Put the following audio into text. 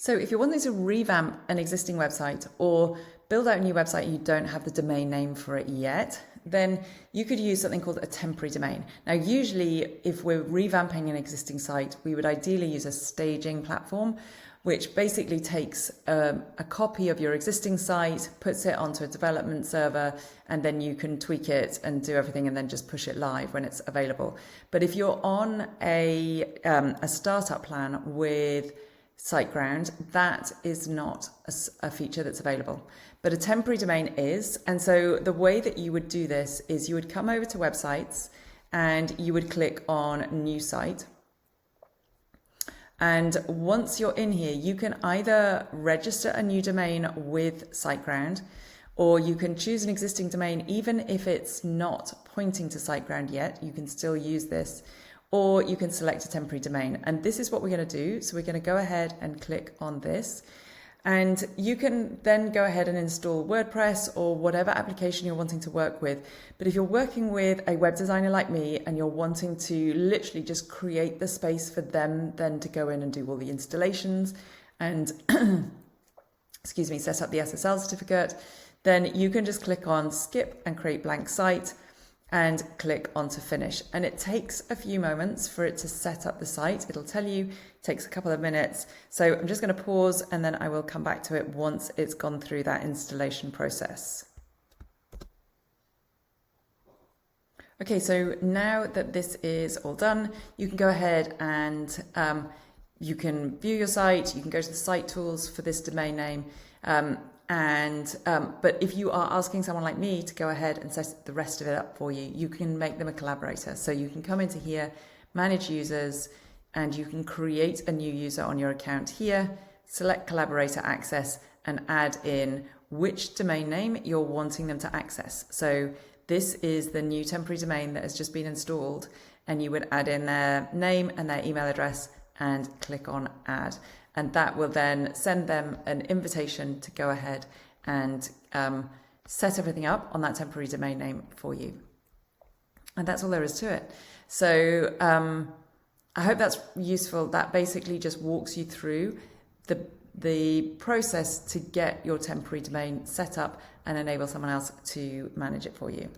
So if you're wanting to revamp an existing website or build out a new website and you don't have the domain name for it yet, then you could use something called a temporary domain. Now, usually if we're revamping an existing site, we would ideally use a staging platform, which basically takes a copy of your existing site, puts it onto a development server, and then you can tweak it and do everything and then just push it live when it's available. But if you're on a startup plan with Siteground, that is not a feature that's available, but a temporary domain is. And so the way that you would do this is you would come over to websites and you would click on new site. And once you're in here, you can either register a new domain with Siteground, or you can choose an existing domain, even if it's not pointing to Siteground yet, you can still use this. Or you can select a temporary domain. And this is what we're going to do. So we're going to go ahead and click on this. And you can then go ahead and install WordPress or whatever application you're wanting to work with. But if you're working with a web designer like me and you're wanting to literally just create the space for them then to go in and do all the installations and excuse me, set up the SSL certificate, then you can just click on skip and create blank site and click on to finish. And it takes a few moments for it to set up the site. It'll tell you, it takes a couple of minutes. So I'm just going to pause and then I will come back to it once it's gone through that installation process. Okay, so now that this is all done, you can go ahead and you can view your site, you can go to the site tools for this domain name. But if you are asking someone like me to go ahead and set the rest of it up for you, you can make them a collaborator. So you can come into here, manage users, and you can create a new user on your account here, select collaborator access, and add in which domain name you're wanting them to access. So this is the new temporary domain that has just been installed, and you would add in their name and their email address and click on add. And that will then send them an invitation to go ahead and set everything up on that temporary domain name for you. And that's all there is to it. So I hope that's useful. That basically just walks you through the process to get your temporary domain set up and enable someone else to manage it for you.